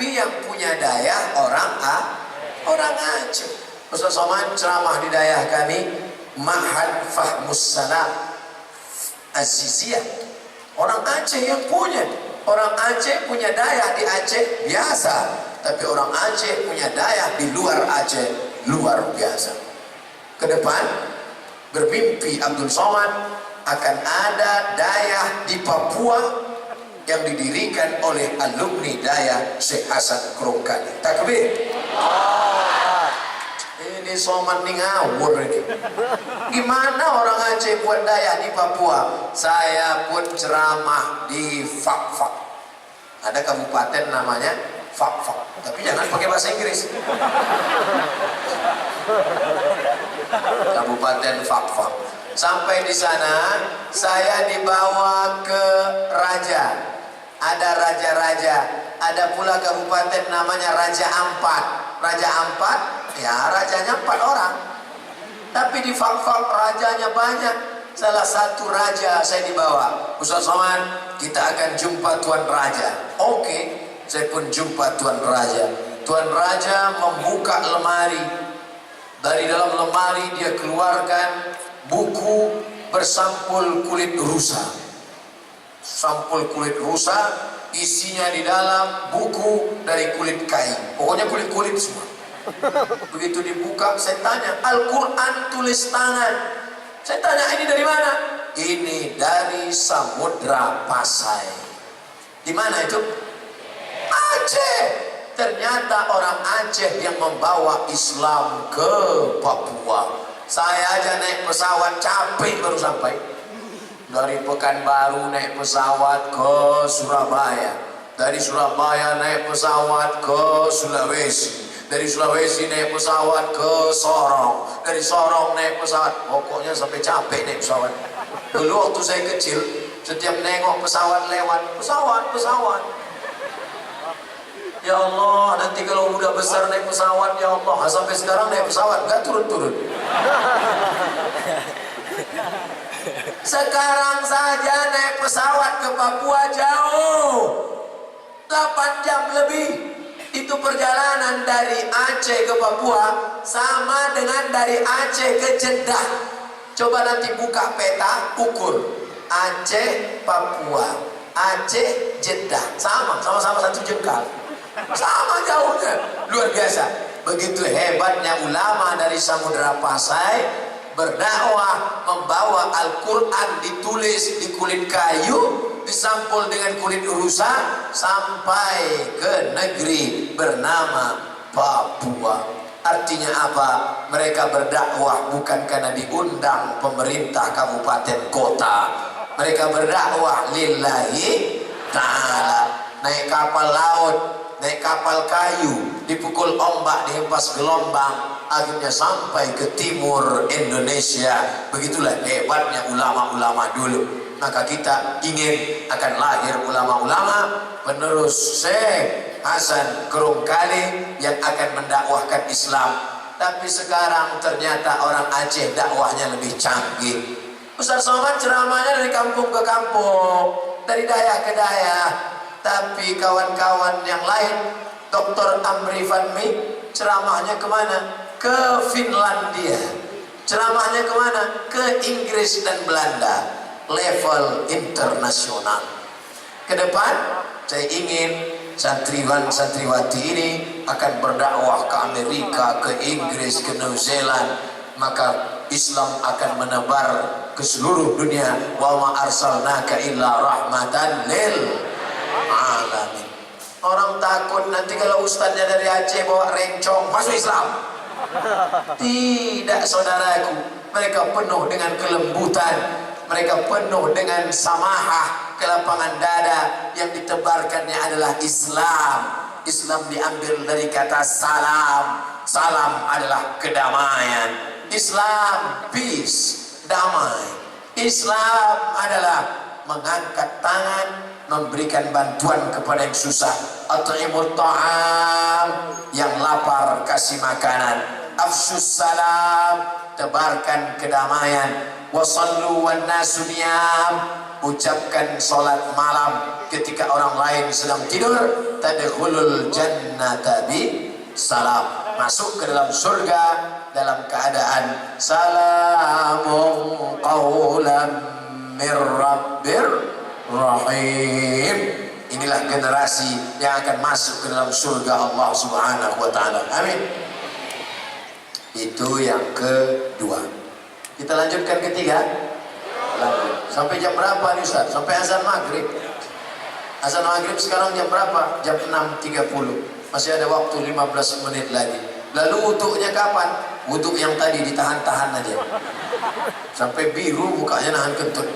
Tapi yang punya daya orang Aceh. Ustaz Somad ceramah di daya kami, Ma'had Fahmus Salam Aziziyah. Orang Aceh yang punya. Orang Aceh punya daya di Aceh biasa, tapi orang Aceh punya daya di luar Aceh luar biasa. Ke depan bermimpi Abdul Somad akan ada daya di Papua yang didirikan oleh alumni daya Syekh Hasan Kronkali. Takbir. Ini Somad nih ngawur ini. Gimana orang Aceh buat daya di Papua? Saya pun ceramah di Fak-Fak. Ada kabupaten namanya Fak-Fak, tapi jangan pakai bahasa Inggris. Kabupaten Fak-Fak. Sampai di sana saya dibawa ke raja. Ada raja-raja. Ada pula kabupaten namanya Raja Ampat. Raja Ampat, ya rajanya 4 orang. Tapi di Fak-Fak rajanya banyak. Salah satu raja saya dibawa. Ustaz Somad, kita akan jumpa Tuan Raja. Oke, saya pun jumpa Tuan Raja. Tuan Raja membuka lemari. Dari dalam lemari dia keluarkan buku bersampul kulit rusa. Sampul kulit rusa, isinya di dalam buku dari kulit kain. Pokoknya kulit-kulit semua. Begitu dibuka, saya tanya, Al-Quran tulis tangan. Saya tanya, ini dari mana? Ini dari Samudra Pasai. Di mana itu? Aceh. Ternyata orang Aceh yang membawa Islam ke Papua. Saya aja naik pesawat capek baru sampai. Dari Pekanbaru naik pesawat ke Surabaya. Dari Surabaya naik pesawat ke Sulawesi. Dari Sulawesi naik pesawat ke Sorong. Dari Sorong naik pesawat. Pokoknya sampai capek naik pesawat. Dulu waktu saya kecil, setiap nengok pesawat lewat, pesawat. Ya Allah, nanti kalau udah besar naik pesawat, ya Allah. Sampai sekarang naik pesawat gak turun-turun. Sekarang saja naik pesawat ke Papua jauh, 8 jam lebih. Itu perjalanan dari Aceh ke Papua sama dengan dari Aceh ke Jeddah. Coba nanti buka peta, ukur Aceh Papua, Aceh Jeddah, sama-sama 1 jengkal, sama jauhnya, luar biasa. Begitu hebatnya ulama dari Samudra Pasai berdakwah, membawa Al-Quran ditulis di kulit kayu, disampul dengan kulit rusa sampai ke negeri bernama Papua. Artinya apa? Mereka berdakwah bukan karena diundang pemerintah kabupaten kota. Mereka berdakwah lillahi ta'ala. Naik kapal laut, naik kapal kayu, dipukul ombak, dihempas gelombang, akhirnya sampai ke timur Indonesia. Begitulah hebatnya ulama-ulama dulu. Maka kita ingin akan lahir ulama-ulama penerus Syekh Hasan Kronkali yang akan mendakwahkan Islam. Tapi sekarang ternyata orang Aceh dakwahnya lebih canggih. Ustaz Somad ceramahnya dari kampung ke kampung, dari daya ke daya. Tapi kawan-kawan yang lain, Dr. Amri Fadmi ceramahnya kemana? Ke Finlandia. Ceramahnya kemana? Ke Inggris dan Belanda. Level internasional. Ke depan saya ingin santriwan-santriwati ini akan berdakwah ke Amerika, ke Inggris, ke New Zealand. Maka Islam akan menebar ke seluruh dunia. Wa ma arsalnaka illa rahmatan lil alamin. Orang takut nanti kalau ustaznya dari Aceh bawa rencong masuk Islam. Tidak, saudaraku. Mereka penuh dengan kelembutan. Mereka penuh dengan samahah, kelapangan dada. Yang ditebarkannya adalah Islam. Islam diambil dari kata salam. Salam adalah kedamaian. Islam, peace, damai. Islam adalah mengangkat tangan, memberikan bantuan kepada yang susah. At'imut ta'am, yang lapar kasih makanan. Afshus salam, tebarkan kedamaian. Wasallu wan nasu niyam, ucapkan sholat malam ketika orang lain sedang tidur, tadkhulul jannata bi salam, masuk ke dalam surga dalam keadaan salamun qaulan mir rabbir rahim. Inilah generasi yang akan masuk ke dalam surga Allah Subhanahu wa taala. Amin. Itu yang kedua. Kita lanjutkan ketiga. Lanjut. Sampai jam berapa nih Ustaz? Sampai azan maghrib. Azan maghrib sekarang jam berapa? Jam 6.30. Masih ada waktu 15 menit lagi. Lalu wuduknya kapan? Wuduk yang tadi ditahan-tahan aja. Sampai biru mukanya nahan kentut.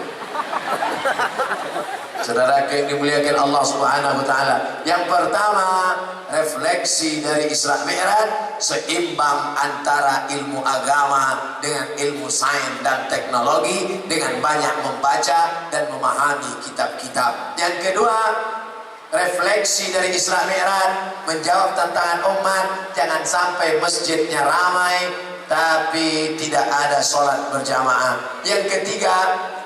Saudara yang dimuliakan Allah Subhanahu wa taala. Yang pertama, refleksi dari Isra Mi'raj seimbang antara ilmu agama dengan ilmu sains dan teknologi dengan banyak membaca dan memahami kitab-kitab. Yang kedua, refleksi dari Isra Mi'raj menjawab tantangan umat, jangan sampai masjidnya ramai tapi tidak ada sholat berjamaah. Yang ketiga,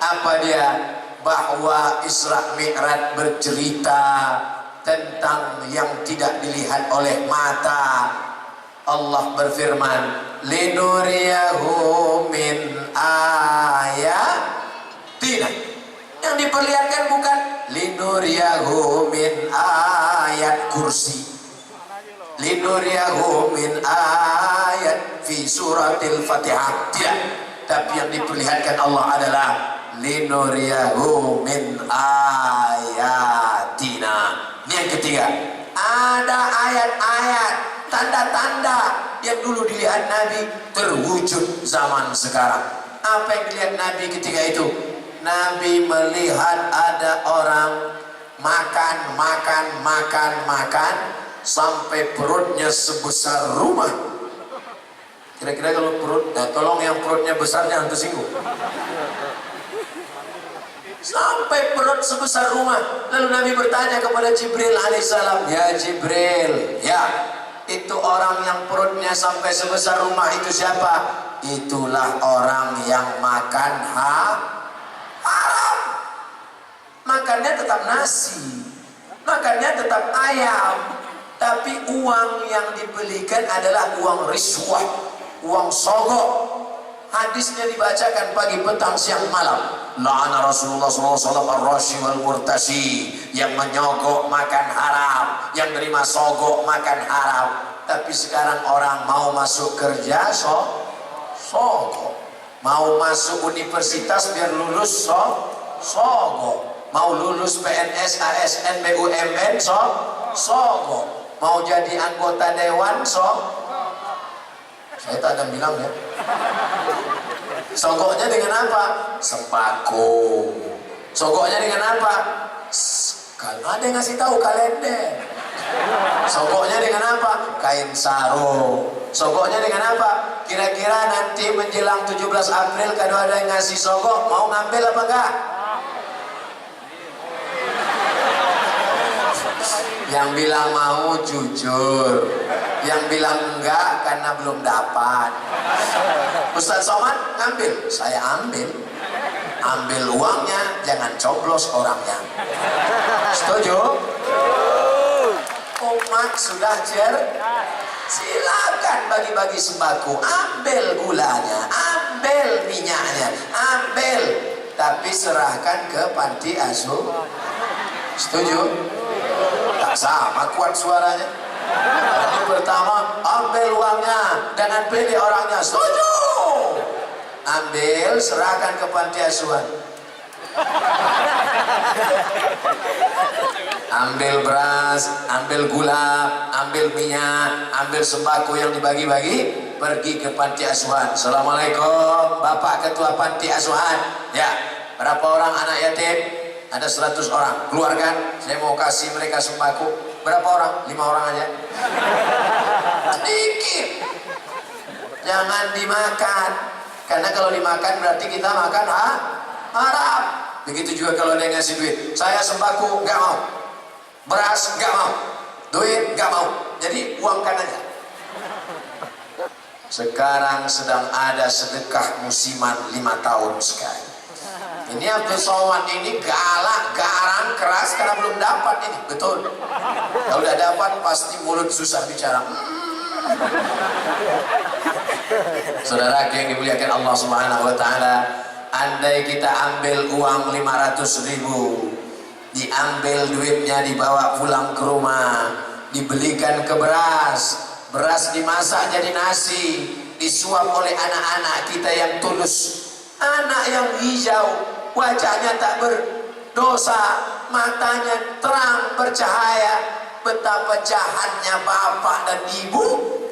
apa dia? Bahwa Isra Mi'raj bercerita tentang yang tidak dilihat oleh mata. Allah berfirman, linuriyahu min ayatina. Yang diperlihatkan bukan linuriyahu min ayat kursi, linuriyahu min ayat fi suratil Fatihah, tidak. Tapi yang diperlihatkan Allah adalah linuriyahu min ayatina. Ini yang ketiga. Ada ayat-ayat, tanda-tanda yang dulu dilihat Nabi terwujud zaman sekarang. Apa yang dilihat Nabi ketika itu? Nabi melihat ada orang makan sampai perutnya sebesar rumah. Kira-kira kalau perut, tolong yang perutnya besar jangan tersinggung. Sampai perut sebesar rumah. Lalu Nabi bertanya kepada Jibril alaihissalam, ya Jibril, ya itu orang yang perutnya sampai sebesar rumah itu siapa? Itulah orang yang makan haram. Makannya tetap nasi, makannya tetap ayam, tapi uang yang dibelikan adalah uang riswah, uang sogok. Hadisnya dibacakan pagi, petang, siang, malam. La'ana Rasulullah SAW ar-rashi wal murtashi, yang menyogok makan haram, yang terima sogok makan haram. Tapi sekarang orang mau masuk kerja sogok, mau masuk universitas biar lulus sogok, mau lulus PNS, ASN, BUMN sogok, mau jadi anggota dewan saya tak ada bilang ya. Sogoknya dengan apa? Sembako. Sogoknya dengan apa? Kalau ada yang ngasih tahu kalender. Sogoknya dengan apa? Kain sarung. Sogoknya dengan apa? Kira-kira nanti menjelang 17 April kalau ada yang ngasih sogok, mau ngambil apa enggak? Yang bilang mau jujur, yang bilang enggak karena belum dapat. Ustaz Somad ngambil, saya ambil uangnya, jangan coblos orangnya. Setuju? Umat sudah silakan bagi-bagi sembako, ambil gulanya, ambil minyaknya, ambil, tapi serahkan ke panti asuhan. Setuju? Tak sama kuat suaranya. Yang pertama, ambil uangnya, jangan pilih orangnya. Setuju? Ambil, serahkan ke panti asuhan. Ambil beras, ambil gula, ambil minyak, ambil sembako yang dibagi-bagi, pergi ke panti asuhan. Assalamualaikum, Bapak Ketua Panti Asuhan. Ya, berapa orang anak yatim? Ada 100 orang. Keluarkan, saya mau kasih mereka sembako. Berapa orang? 5 orang aja. Sedikit. Jangan dimakan. Karena kalau dimakan berarti kita makan haram. Begitu juga kalau dia ngasih duit. Saya sembako, nggak mau. Beras, nggak mau. Duit, nggak mau. Jadi uangkan aja. Sekarang sedang ada sedekah musiman 5 tahun sekali. Ini Abdul Somad ini galak, garang, keras karena belum dapat ini, betul. Kalau udah dapat pasti mulut susah bicara. Saudara yang dimuliakan Allah Subhanahu wa taala, andai kita ambil uang 500.000, diambil duitnya dibawa pulang ke rumah, dibelikan ke beras dimasak jadi nasi, disuap oleh anak-anak kita yang tulus, anak yang hijau, wajahnya tak berdosa, matanya terang bercahaya. Betapa jahatnya bapak dan ibu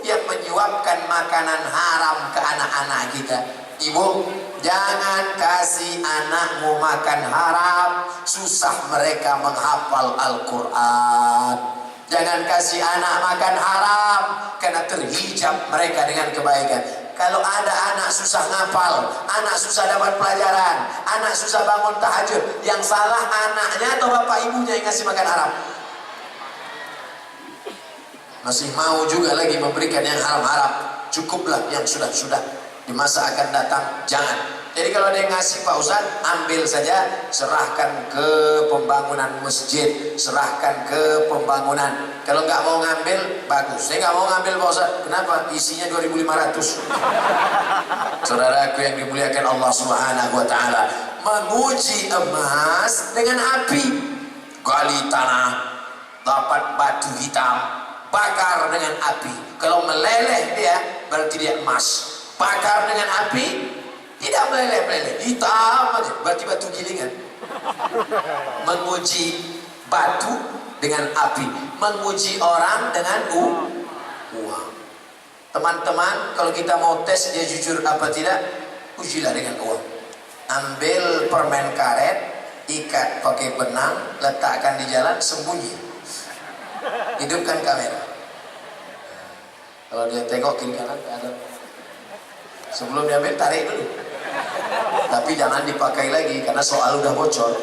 yang menyuapkan makanan haram ke anak-anak kita. Ibu, jangan kasih anakmu makan haram, susah mereka menghafal Al-Quran. Jangan kasih anak makan haram, karena terhijab mereka dengan kebaikan. Kalau ada anak susah ngapal, anak susah dapat pelajaran, anak susah bangun tahajud, yang salah anaknya atau bapak ibunya yang ngasih makan haram? Masih mau juga lagi memberikan yang haram-haram. Cukuplah yang sudah-sudah. Di masa akan datang jangan. Jadi kalau ada yang ngasih Pak Ustadz, ambil saja, serahkan ke pembangunan masjid, serahkan ke pembangunan. Kalau nggak mau ngambil, bagus. Saya nggak mau ngambil Pak Ustadz. Kenapa? Isinya 2.500. Saudaraku yang dimuliakan Allah Subhanahu wa taala, menguji emas dengan api. Gali tanah, dapat batu hitam, bakar dengan api. Kalau meleleh dia, berarti dia emas. Bakar dengan api, tidak meleleh-meleleh, hitam aja, berarti batu gilingan. Menguji batu dengan api, menguji orang dengan uang. Teman-teman, kalau kita mau tes dia jujur apa tidak, ujilah dengan uang. Ambil permen karet, ikat pakai benang, letakkan di jalan, sembunyi. Hidupkan kamera. Kalau dia tengok kiri kanan, ada. Sebelum diambil, tarik dulu. Tapi jangan dipakai lagi karena soal udah bocor.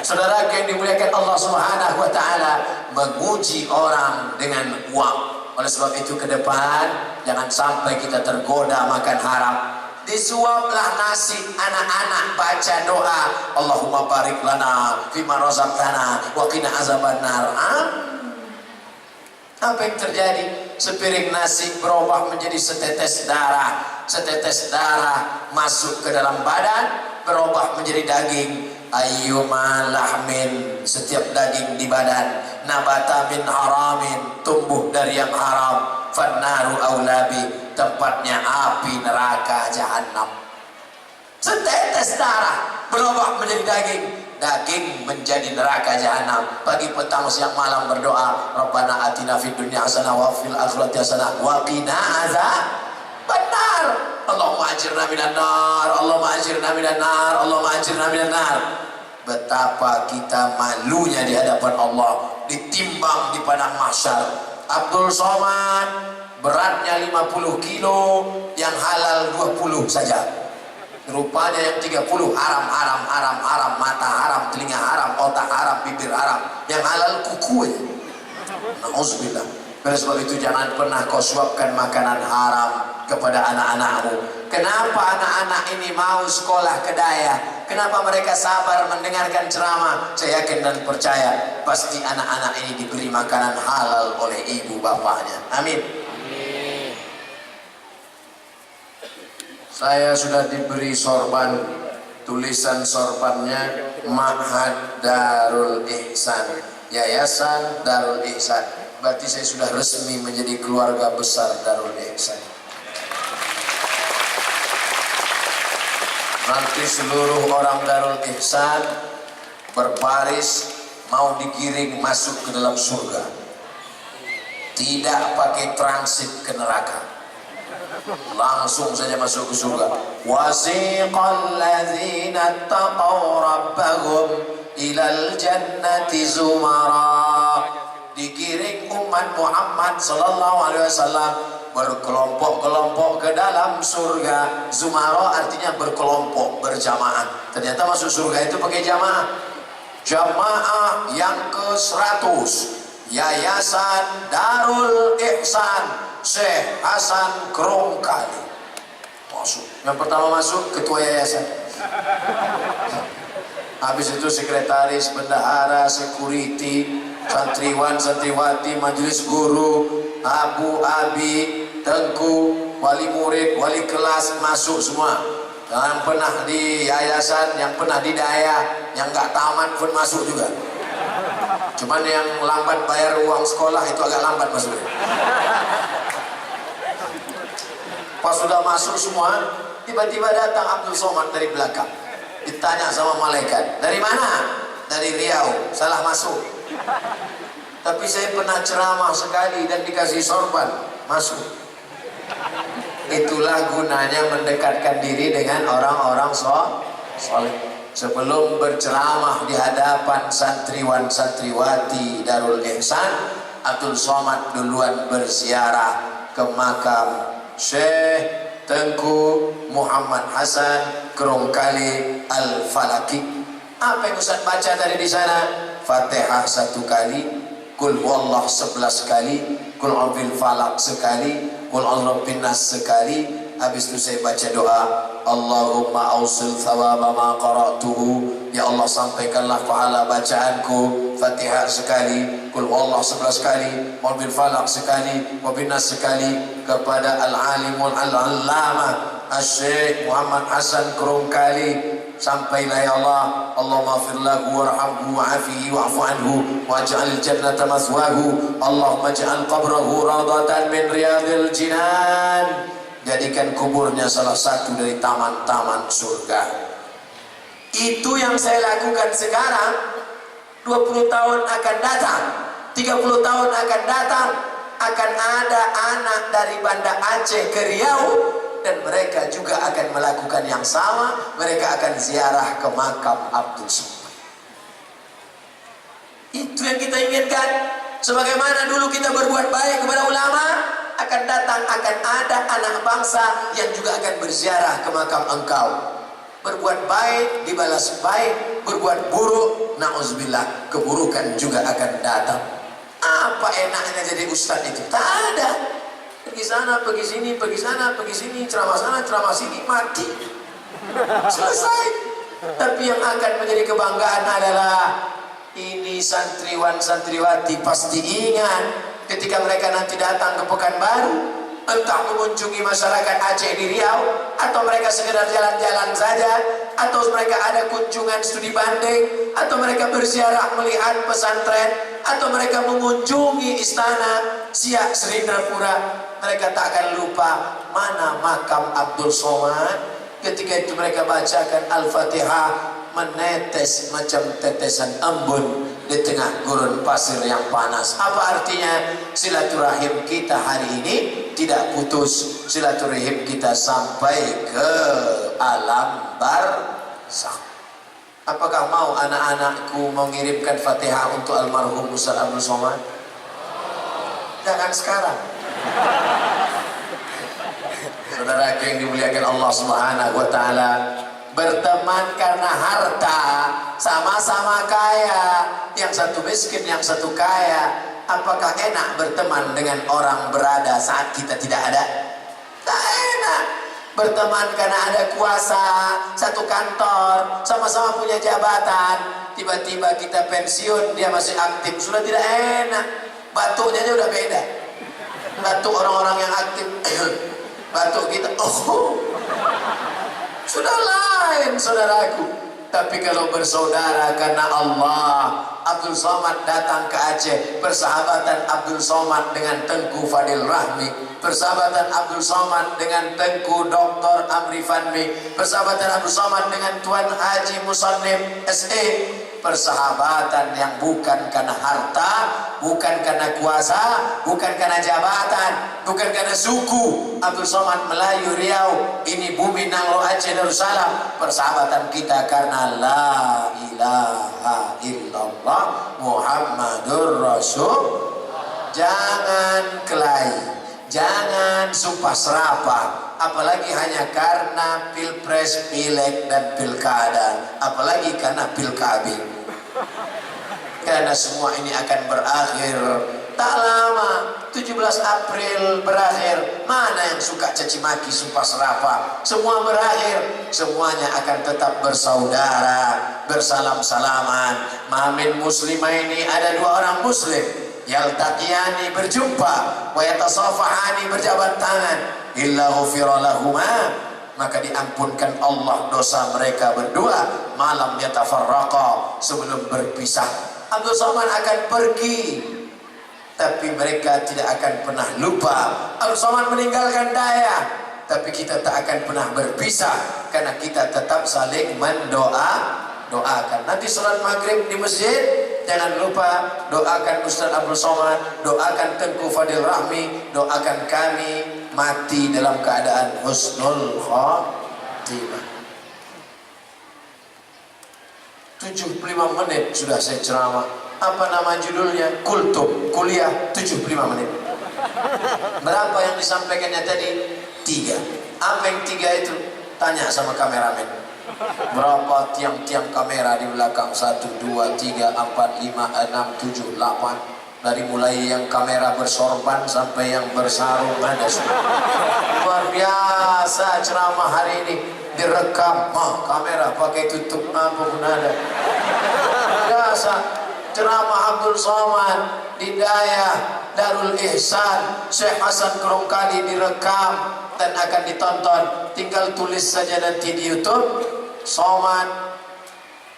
Saudara yang dimuliakan Allah Subhanahu wa taala, menguji orang dengan uang. Oleh sebab itu ke depan jangan sampai kita tergoda makan haram. Disuaplah nasi anak-anak, baca doa, Allahumma barik lana fima razaqtana wa qina azabannar. Apa yang terjadi? Sepiring nasi berubah menjadi setetes darah. Setetes darah masuk ke dalam badan, berubah menjadi daging. Ayyuma lahmin, setiap daging di badan, nabata min haramin, tumbuh dari yang haram, fannaru aulabi, tempatnya api neraka jahanam. Setetes darah berubah menjadi daging, daging menjadi neraka jahanam. Pagi petang siang malam berdoa, Rabbana atina fid dunya hasanah wa fil akhirati hasanah wa qina azabannar. Allahumma ajirna minan nar, Allahumma ajirna minan nar, Allahumma ajirna minan nar. Betapa kita malunya di hadapan Allah, ditimbang di padang mahsyar. Abdul Somad beratnya 50 kilo, yang halal 20 saja. Rupanya yang 30 haram, haram, haram, haram, mata haram, telinga haram, otak haram, bibir haram. Yang halal kuku aja. Nauzubillah. Oleh sebab itu jangan pernah kau suapkan makanan haram kepada anak-anakmu. Kenapa anak-anak ini mau sekolah ke Daya? Kenapa mereka sabar mendengarkan ceramah? Saya yakin dan percaya pasti anak-anak ini diberi makanan halal oleh ibu bapaknya. Amin. Saya sudah diberi sorban, tulisan sorbannya Ma'had Darul Ihsan, Yayasan Darul Ihsan. Berarti saya sudah resmi menjadi keluarga besar Darul Ihsan. Nanti seluruh orang Darul Ihsan berbaris mau digiring masuk ke dalam surga, tidak pakai transit ke neraka, langsung saja masuk ke surga. Wasiqal ladzina taqaw rabbahum ilal jannati zumara. Digiring umat Muhammad sallallahu alaihi wasallam berkelompok-kelompok ke dalam surga. Zumara artinya berkelompok, berjamaah. Ternyata masuk surga itu pakai jamaah. Jamaah yang ke-100, Yayasan Darul Ihsan Syekh Hasan Krongkali masuk. Yang pertama masuk ketua yayasan. Habis itu sekretaris, bendahara, security, santriwan, santriwati, majelis guru, abu, abi, tengku, wali murid, wali kelas masuk semua. Yang pernah di yayasan, yang pernah di daya, yang nggak tamat pun masuk juga. Cuman yang lambat bayar uang sekolah itu agak lambat masuknya. Pas sudah masuk semua, tiba-tiba datang Abdul Somad dari belakang. Ditanya sama malaikat, dari mana? Dari Riau, salah masuk. Tapi saya pernah ceramah sekali dan dikasih sorban, masuk. Itulah gunanya mendekatkan diri dengan orang-orang soleh. Sebelum berceramah di hadapan santriwan santriwati Darul Ihsan, Abdul Somad duluan berziarah ke makam Syekh Tengku Muhammad Hasan Kerongkali Al-Falaki. Apa yang Ustaz baca tadi di sana? Fatihah 1 kali, Qul Huwallah 11 kali, Qul A'udzu Falaq sekali, Qul A'udzu Binnas sekali. Habis itu saya baca doa, Allahumma ausil thawaba ma qara'tuhu. Ya Allah, sampaikanlah pahala bacaanku. Fatihah sekali, Qul Huwallah 11 kali, A'udzu Falaq sekali, wa Binnas sekali kepada Al-Alimul Al-Allamah Syekh Muhammad Hasan Kerongkali. Sampailah ya Allah, Allahumma fir lahu warhamhu wa'afihi wa'fu anhu waj'al jannata mathwahu, Allahumma ja'al qabrahu radatan min riyadil jinan. Jadikan kuburnya salah satu dari taman-taman surga. Itu yang saya lakukan sekarang. 20 tahun akan datang, 30 tahun akan datang, akan ada anak dari Banda Aceh ke Riau, dan mereka juga akan melakukan yang sama. Mereka akan ziarah ke makam Abdul Somad. Itu yang kita inginkan. Sebagaimana dulu kita berbuat baik kepada ulama, akan datang, akan ada anak bangsa yang juga akan berziarah ke makam engkau. Berbuat baik dibalas baik, berbuat buruk, na'udzubillah, keburukan juga akan datang. Apa enaknya jadi ustadz itu? Tak ada. Pergi sana, pergi sini, pergi sana, pergi sini, ceramah sana, ceramah sini, mati. Selesai. Tapi yang akan menjadi kebanggaan adalah ini santriwan santriwati pasti ingat ketika mereka nanti datang ke Pekanbaru, entah mengunjungi masyarakat Aceh di Riau, atau mereka sekedar jalan-jalan saja, atau mereka ada kunjungan studi banding, atau mereka berziarah melihat pesantren, atau mereka mengunjungi istana Siak Serindrapura. Mereka tak akan lupa mana makam Abdul Somad. Ketika itu mereka bacakan Al-Fatihah, menetes macam tetesan embun di tengah gurun pasir yang panas. Apa artinya? Silaturahim kita hari ini tidak putus. Silaturahim kita sampai ke alam barzakh. Apakah mau anak-anakku mengirimkan Fatihah untuk almarhum Ustaz Abdul Somad? Jangan sekarang. Saudara yang dimuliakan Allah Subhanahu wa taala, berteman karena harta, sama-sama kaya, yang satu miskin, yang satu kaya. Apakah enak berteman dengan orang berada saat kita tidak ada? Tak enak. Berteman karena ada kuasa, satu kantor, sama-sama punya jabatan. Tiba-tiba kita pensiun, dia masih aktif, sudah tidak enak. Batuknya aja udah beda. Batuk orang-orang yang aktif, batuk kita, sudah lain saudaraku. Tapi kalau bersaudara karena Allah, Abdul Somad datang ke Aceh, persahabatan Abdul Somad dengan Tengku Fadil Rahmi, persahabatan Abdul Somad dengan Tengku Dr. Amri Fanmi, persahabatan Abdul Somad dengan Tuan Haji Musannif SE, persahabatan yang bukan karena harta, bukan karena kuasa, bukan karena jabatan, bukan karena suku. Abdul Somad Melayu Riau, ini bumi Nangro Aceh Darussalam. Persahabatan kita karena la ilaha illallah Muhammadur Rasul. Jangan kelahi, jangan sumpah serapah, apalagi hanya karena pilpres, pileg dan pilkada, apalagi karena pilkabin. Karena semua ini akan berakhir tak lama, 17 April berakhir, mana yang suka caci maki, sumpah serapah? Semua berakhir, semuanya akan tetap bersaudara, bersalam-salaman. Mamin muslimaini, ada dua orang muslim, yaltaqiyani, berjumpa, wa yatasafahani, berjabat tangan, illa ghufira lahuma, maka diampunkan Allah dosa mereka berdua. Malam yatafarraqa, sebelum berpisah. Abdul Somad akan pergi, tapi mereka tidak akan pernah lupa. Abdul Somad meninggalkan Daya, tapi kita tak akan pernah berpisah, karena kita tetap saling doakan. Nanti salat maghrib di masjid, jangan lupa doakan Ustaz Abdul Somad, doakan Tengku Fadil Rahmi, doakan kami mati dalam keadaan husnul khatimah. 75 menit sudah saya ceramah. Apa nama judulnya? Kultum, kuliah 75 menit. Berapa yang disampaikannya tadi? 3. Apa yang 3 itu? Tanya sama kameramen. Berapa tiang-tiang kamera di belakang? 1, 2, 3, 4, 5, 6, 7, 8. Dari mulai yang kamera bersorban sampai yang bersarung ada semua. Luar biasa ceramah hari ini. Direkam, kamera pakai tutup apa pun ada. Biasa ceramah Abdul Somad di Daya Darul Ihsan, Syekh Hasan Kerongkali direkam dan akan ditonton. Tinggal tulis saja nanti di YouTube Somad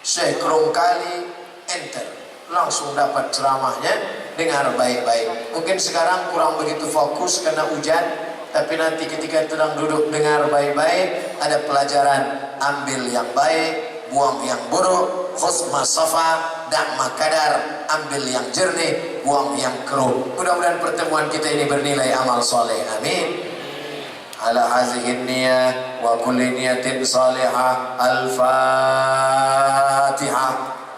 Syekh Kerongkali, enter, langsung dapat ceramahnya. Dengar baik-baik. Mungkin sekarang kurang begitu fokus karena hujan, tapi nanti ketika sedang duduk dengar baik-baik, ada pelajaran. Ambil yang baik, buang yang buruk, khusma safa, da'ma kadar, ambil yang jernih, buang yang keruh. Mudah-mudahan pertemuan kita ini bernilai amal soleh. Amin. Ala hazihin niyah wa kulli niyatin salihah. Al-Fatihah.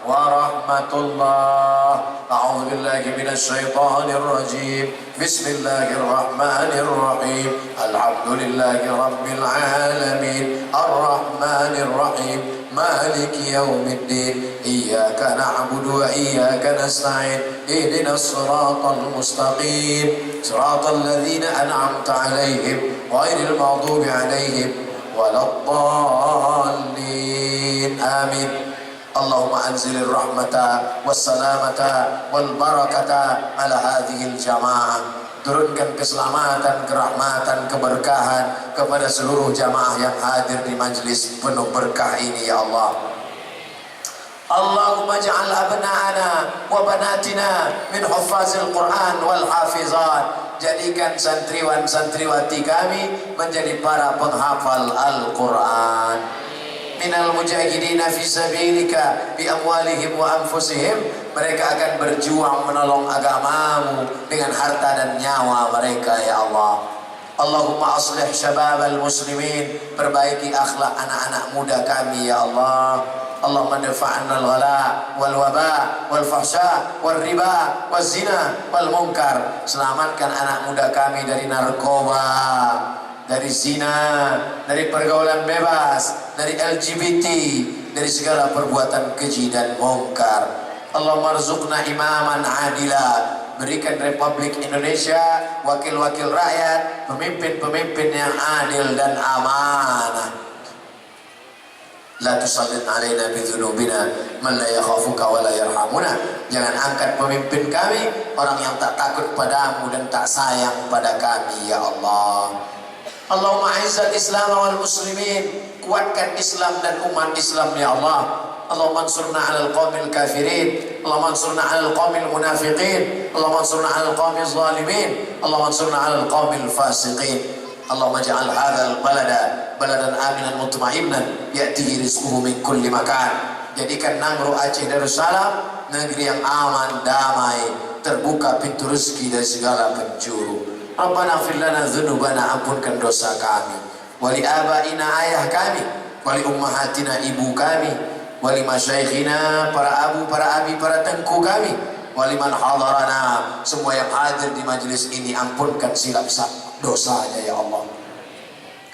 Warahmatullah. A'udzu billahi minasy syaithanir rajim. Bismillahirrahmanirrahim. Alhamdulillahi rabbil alamin. Arrahmanir rahim. Maliki yaumiddin. Iyyaka na'budu wa iyyaka nasta'in. Ihdinas siratal mustaqim. Siratal ladzina an'amta 'alaihim ghairil maghdubi 'alaihim waladdallin. Amin. Allahumma anzilir rahmata wassalamata wal barakata ala hadhil jamaah. Turunkan keselamatan, kerahmatan, keberkahan kepada seluruh jamaah yang hadir di majlis penuh berkah ini ya Allah. Allahumma ja'al abna'ana wa banatina min huffazil Quran wal hafizat. Jadikan santriwan santriwati kami menjadi para penghafal Al-Quran. Minal mujahidina fi sabilika bi amwalihim wa anfusihim. Mereka akan berjuang menolong agamamu dengan harta dan nyawa mereka ya Allah. Allahumma aslih syababal muslimin. Perbaiki akhlak anak-anak muda kami ya Allah. Allahumma dafa'anna al-ghala wal waba wal fahsya wal riba wal zina wal munkar. Selamatkan anak muda kami dari narkoba, dari zina, dari pergaulan bebas, dari LGBT, dari segala perbuatan keji dan mungkar. Allahumma rzuqna imaman adila. Berikan Republik Indonesia wakil-wakil rakyat, pemimpin-pemimpin yang adil dan amanah. La tusallit alaina bi dzunubina man la yakhafuka wa la yarhamuna. Jangan angkat pemimpin kami orang yang tak takut padamu dan tak sayang pada kami ya Allah. Allahumma izzat Islam wal muslimin. Kuatkan Islam dan umat Islam ya Allah. Allahumma ansurna 'alal qaumil kafirin. Allahumma ansurna 'alal qaumil munafiqin. Allahumma ansurna 'alal qaumil zalimin. Allahumma ansurna 'alal qaumil fasiqin. Allahumma ja'al hadzal balada baladan aminan mutma'innan ya'tihi rizquhu min kulli makan. Jadikan Nangro Aceh Darussalam negeri yang aman, damai, terbuka pintu rezeki dari segala penjuru. Rabbana ighfir lana dzunubana, ampunkan dosa kami, wali abaina, ayah kami, wali ummahatina, ibu kami, wali masyaikhina, para abu, para abi, para tengku kami, wali man hadarana, semua yang hadir di majlis ini, ampunkan silap dosanya ya Allah.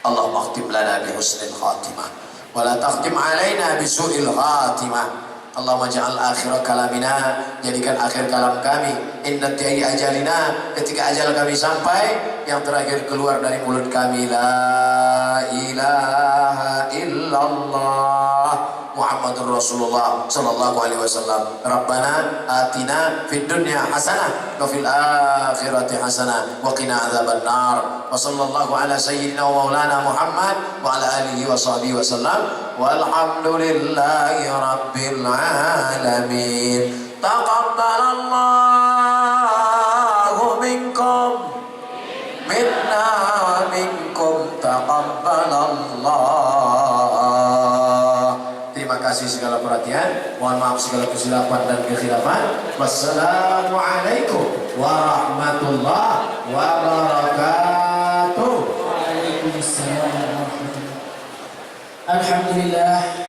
Allahumma khtim lana bi husnil khatimah wa la takhtim alaina bi su'il khatimah. Allahumma ja'al akhir kalamina, jadikan akhir kalam kami, innati ajalina, ketika ajal kami sampai, yang terakhir keluar dari mulut kami, la ilaha illallah Muhammadur Rasulullah sallallahu alaihi wasallam. Rabbana atina fid dunya hasanah wa fil akhirati hasanah wa qina adzabannar. Wa sallallahu ala sayyidina wa maulana Muhammad wa ala alihi wa sahbihi wasallam. Walhamdulillahi rabbil alamin. Taqabbalallahu minkum minna wa minkum taqabbalallah. Terima kasih segala perhatian. Mohon maaf segala kesilapan dan kekhilafan. Wassalamualaikum warahmatullahi